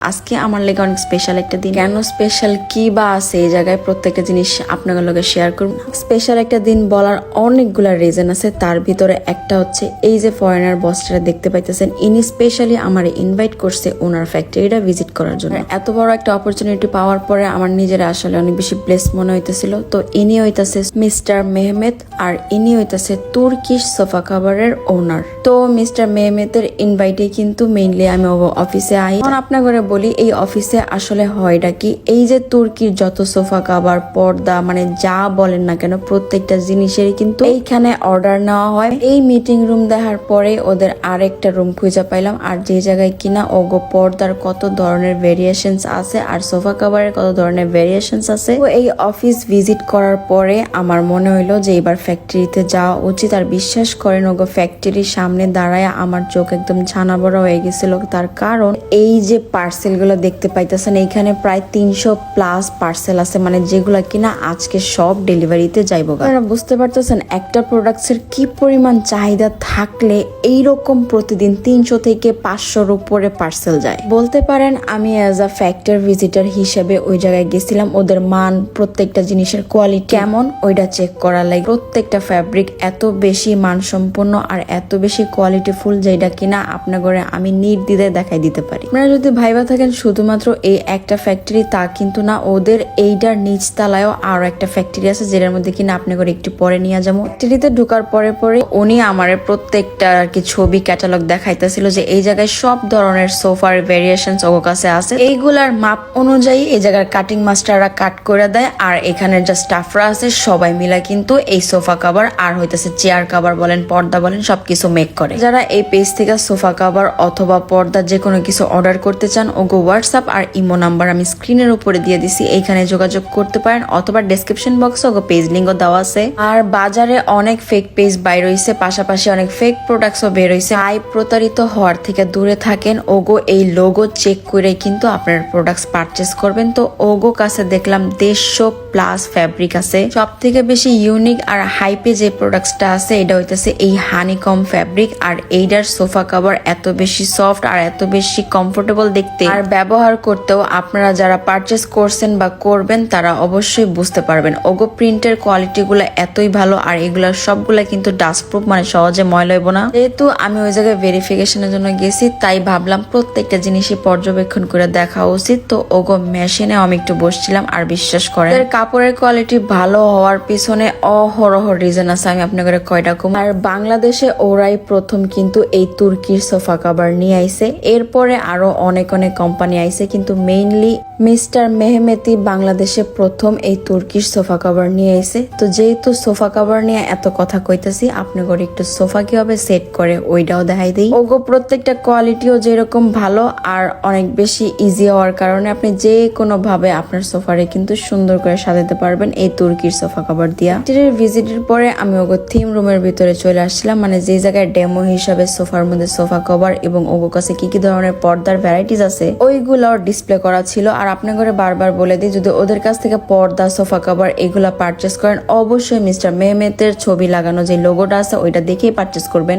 আজকে আমার লেগে অনেক স্পেশাল একটা দিন। কেন স্পেশাল, কি বা আছে এই জায়গায়, প্রত্যেকটা জিনিস আপনাদের লগে শেয়ার করব। স্পেশাল একটা দিন বলার অনেকগুলা রিজন আছে, তার ভিতরে একটা হচ্ছে এই যে ফরেনার বসটা দেখতে পাইতেছেন, ইনি স্পেশালি আমার ইনভাইট করছে ওনার ফ্যাক্টরিটা ভিজিট করার জন্য। এত বড় একটা অপরচুনিটি পাওয়ার পরে আমার নিজের আসলে অনেক বেশি ব্লেস মনে হইতেছিল। তো ইনি হইতাছে মিস্টার মেহমেদ, আর ইনি হইতাছে তুর্কিশ সোফা কাভারের ওনার। তো মিস্টার মেহমেদের ইনভাইটে কিন্তু মেইনলি আমি অফিসে আই। আপনার ঘরে বলি এই অফিসে আসলে হয়টা কি, এই যে তুর্কির যত সোফা কাভার, পর্দা, মানে যা বলেন না কেন প্রত্যেকটা জিনিসেরই কিন্তু এইখানে অর্ডার নেওয়া হয়। এই মিটিং রুম দেখার পরে ওদের আরেকটা রুম খুঁজে পাইলাম, আর যে জায়গায় কিনা ওগো পর্দার কত ধরনের ভেরিয়েশনস আছে আর সোফা কাভারের কত ধরনের ভেরিয়েশনস আছে। তো এই অফিস ভিজিট করার পরে আমার মনে হইলো যে এবার ফ্যাক্টরিতে যাওয়া উচিত। আর বিশ্বাস করেন ওগো ফ্যাক্টরির সামনে দাঁড়ায় আমার চোখ একদম ছানা বড় হয়ে গেছিল। তার কারণ এই যে পার্সেল গুলো দেখতে পাইতেছেন, এইখানে প্রায় 300+ পার্সেল আছে, মানে যেগুলা কিনা আজকে সব ডেলিভারিতে যাইবো। আপনারা বুঝতে পারতেছেন একটা প্রোডাক্টস এর কি পরিমাণ চাহিদা থাকলে এইরকম প্রতিদিন 300 থেকে 500-র উপরে পার্সেল যায়। বলতে পারেন আমি অ্যাজ আ ফ্যাক্টর ভিজিটার হিসেবে ওই জায়গায় গেছিলাম ওদের মান, প্রত্যেকটা জিনিসের কোয়ালিটি কেমন ওইটা চেক করার লাগে। প্রত্যেকটা ফ্যাব্রিক এত বেশি মানসম্পন্ন আর এত বেশি কোয়ালিটিফুল যেটা কিনা আপনার ঘরে আমি নির্দ্বিধায় দেখাই দিতে পারি। আপনারা যদি ভাইবা থাকেন শুধুমাত্র এই একটা ফ্যাক্টরি, তা কিন্তু না। ওদের এইটার নিচ তলায়ও আরো একটা ফ্যাক্টরি আছে, যেটার মধ্যে কিনা আপনি করে একটু পরে নিয়ে যাবো। ফ্যাক্টরিতে ঢোকার পরে উনি আমার প্রত্যেকটা আর কি ছবি ক্যাটালগ দেখাইতেছিল যে এই জায়গায় সব ধরনের সোফার ভেরিয়েশন ওর কাছে আছে। এইগুলার মাপ অনুযায়ী এই জায়গার কাটিং মাস্টাররা কাট করে দেয়, আর এখানের যা স্টাফরা আছে সবাই মিলা কিন্তু এই সোফা কাভার আর হইতেছে চেয়ার কাভার বলেন, পর্দা বলেন, সবকিছু মেক করে। যারা এই পেজ থেকে সোফা কাভার অথবা পর্দা যে কোনো কিছু অর্ডার করতে চান, ওগো হোয়াটসঅ্যাপ আর ইমো নাম্বার আমি স্ক্রিনের উপরে দিয়ে দিছি, এইখানে যোগাযোগ করতে পারেন, অথবা ডেসক্রিপশন বক্সে ওগো পেজ লিঙ্কও দেওয়া আছে। আর বাজারে অনেক ফেক পেজ বাইর হইছে, পাশাপাশি অনেক ফেক প্রোডাক্টসও বের হইছে। তাই প্রতারিত হওয়ার থেকে দূরে থাকেন। ওগো এই লোগো চেক করে কিন্তু আপনার প্রোডাক্টস পারচেস করবেন। তো ওগো কাছে দেখলাম 150+ ফ্যাব্রিক আছে। সব থেকে বেশি ইউনিক আর হাইপে যে প্রোডাক্টসটা আছে এটা হইতেছে এই হানিকম ফ্যাব্রিক। আর এইটার সোফা কভার এত বেশি সফট আর এত বেশি কমফোর্টেবল দেখতে, আর ব্যবহার করতেও আপনারা যারা পারচেস করছেন বা করবেন তারা অবশ্যই বুঝতে পারবেন। ওগো প্রিন্টের কোয়ালিটি গুলো এতই ভালো, আর এগুলার সবগুলা কিন্তু ডাস্ট প্রুফ, মানে সহজে ময়লা হইব না। যেহেতু আমি ওই জায়গায় ভেরিফিকেশনের জন্য গেছি, তাই ভাবলাম প্রত্যেকটা জিনিসই পর্যবেক্ষণ করে দেখা উচিত। তো ওগো মেশিনে আমি একটু বসছিলাম, আর বিশ্বাস করেন কাপড়ের কোয়ালিটি ভালো হওয়ার পিছনে অহরহ রিজন আছে। আমি আপনাদের কয়টা কম। আর বাংলাদেশে ওরাই প্রথম কিন্তু এই তুর্কির সোফা কভার নিয়ে আইছে, এরপরে আরো অনেক অনেক কোম্পানি আইছে, কিন্তু মেইনলি মিস্টার মেহমেতি বাংলাদেশে প্রথম এই তুর্কিশ সোফা কভার নিয়ে আইছে। তো যেহেতু সোফা কভার নিয়ে এত কথা কইতেছি, আপনি করে একটু সোফা কিভাবে সেট করে ওইটাও দেখাই দিই। ওগো প্রত্যেকটা কোয়ালিটিও যেরকম ভালো আর অনেক বেশি ইজি হওয়ার কারণে আপনি যে কোনো ভাবে আপনার সোফারে কিন্তু সুন্দর করে সাজাতে পারবেন এই তুর্কির সোফা কভার দিয়া। ভিজিটের পরে আমি ওগো থিম রুমের ভিতরে চলে আসছিলাম, মানে যে জায়গায় ডেমো হিসাবে সোফার মধ্যে সোফা কভার এবং ওগো কাছে কি কি ধরনের পর্দার ভ্যারাইটিস আছে ওইগুলোর ডিসপ্লে করা ছিল। আর আপনার ঘরে বারবার বলে দিই, যদি ওদের কাছ থেকে পর্দা, সোফা কভার এগুলা পারচেস করেন, অবশ্যই মিস্টার মেহমেদের ছবি লাগানো যে লোগোটা আছে ওইটা দেখেই পারচেস করবেন।